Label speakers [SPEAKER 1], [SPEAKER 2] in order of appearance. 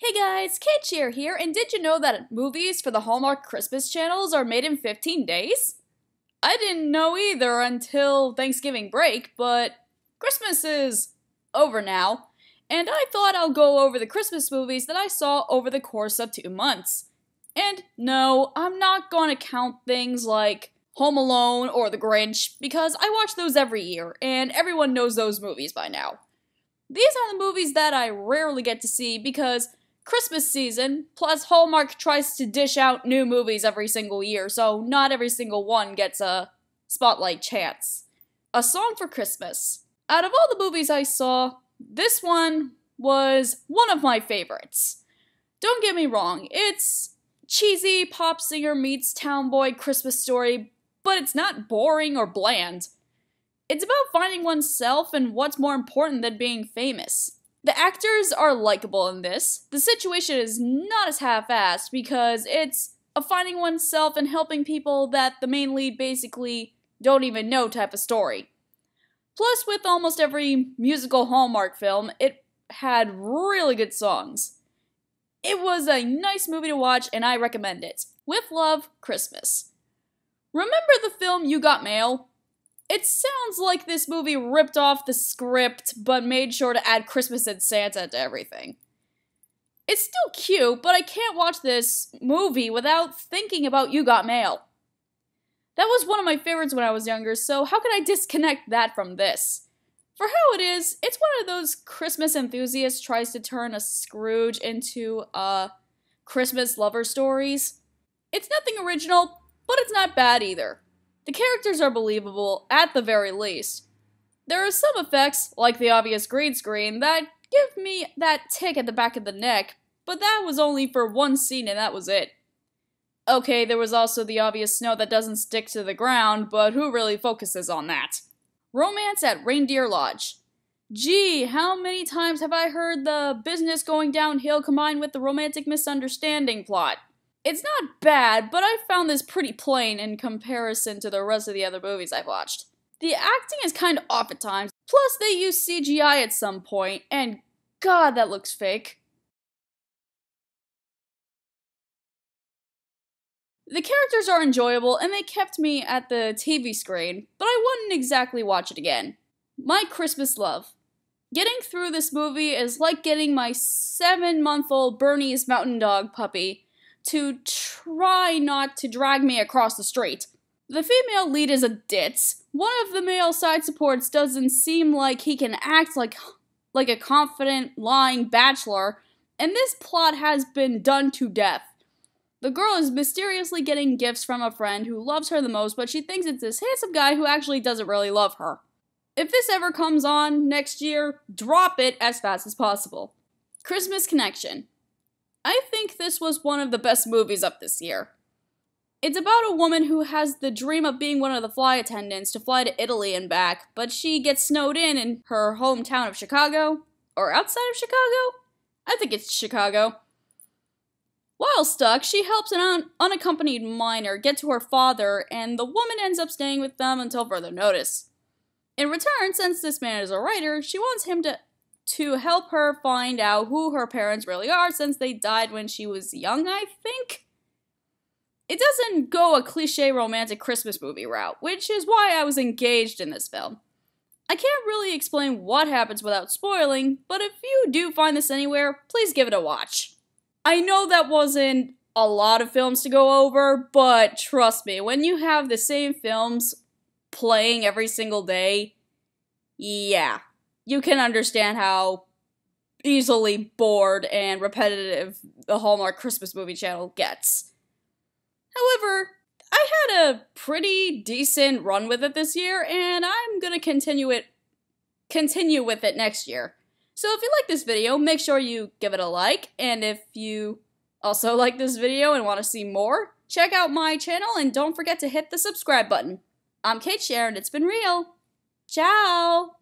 [SPEAKER 1] Hey guys, Cher here, and did you know that movies for the Hallmark Christmas channels are made in 15 days? I didn't know either until Thanksgiving break, but Christmas is over now, and I thought I'll go over the Christmas movies that I saw over the course of 2 months. And no, I'm not gonna count things like Home Alone or The Grinch, because I watch those every year, and everyone knows those movies by now. These are the movies that I rarely get to see because Christmas season, plus Hallmark tries to dish out new movies every single year, so not every single one gets a spotlight chance. A Song for Christmas. Out of all the movies I saw, this one was one of my favorites. Don't get me wrong, it's cheesy pop singer meets town boy Christmas story, but it's not boring or bland. It's about finding oneself and what's more important than being famous. The actors are likable in this. The situation is not as half-assed because it's a finding oneself and helping people that the main lead basically don't even know type of story. Plus, with almost every musical Hallmark film, it had really good songs. It was a nice movie to watch and I recommend it. With love, Christmas. Remember the film You Got Mail? It sounds like this movie ripped off the script, but made sure to add Christmas and Santa to everything. It's still cute, but I can't watch this movie without thinking about You Got Mail. That was one of my favorites when I was younger, so how could I disconnect that from this? For how it is, it's one of those Christmas enthusiasts tries to turn a Scrooge into Christmas lover stories. It's nothing original, but it's not bad either. The characters are believable, at the very least. There are some effects, like the obvious green screen, that give me that tick at the back of the neck, but that was only for one scene and that was it. Okay, there was also the obvious snow that doesn't stick to the ground, but who really focuses on that? Romance at Reindeer Lodge. Gee, how many times have I heard the business going downhill combined with the romantic misunderstanding plot? It's not bad, but I found this pretty plain in comparison to the rest of the other movies I've watched. The acting is kind of off at times, plus they use CGI at some point, and god, that looks fake. The characters are enjoyable, and they kept me at the TV screen, but I wouldn't exactly watch it again. My Christmas love. Getting through this movie is like getting my 7-month-old Bernese mountain dog puppy to try not to drag me across the street. The female lead is a ditz. One of the male side supports doesn't seem like he can act like a confident, lying bachelor, and this plot has been done to death. The girl is mysteriously getting gifts from a friend who loves her the most, but she thinks it's this handsome guy who actually doesn't really love her. If this ever comes on next year, drop it as fast as possible. Christmas Connection. I think this was one of the best movies up this year. It's about a woman who has the dream of being one of the flight attendants to fly to Italy and back, but she gets snowed in her hometown of Chicago. Or outside of Chicago? I think it's Chicago. While stuck, she helps an unaccompanied minor get to her father, and the woman ends up staying with them until further notice. In return, since this man is a writer, she wants him to help her find out who her parents really are since they died when she was young, I think? It doesn't go a cliche romantic Christmas movie route, which is why I was engaged in this film. I can't really explain what happens without spoiling, but if you do find this anywhere, please give it a watch. I know that wasn't a lot of films to go over, but trust me, when you have the same films playing every single day, yeah. You can understand how easily bored and repetitive the Hallmark Christmas movie channel gets. However, I had a pretty decent run with it this year, and I'm gonna continue with it next year. So if you like this video, make sure you give it a like, and if you also like this video and want to see more, check out my channel and don't forget to hit the subscribe button. I'm Cher, and it's been real. Ciao!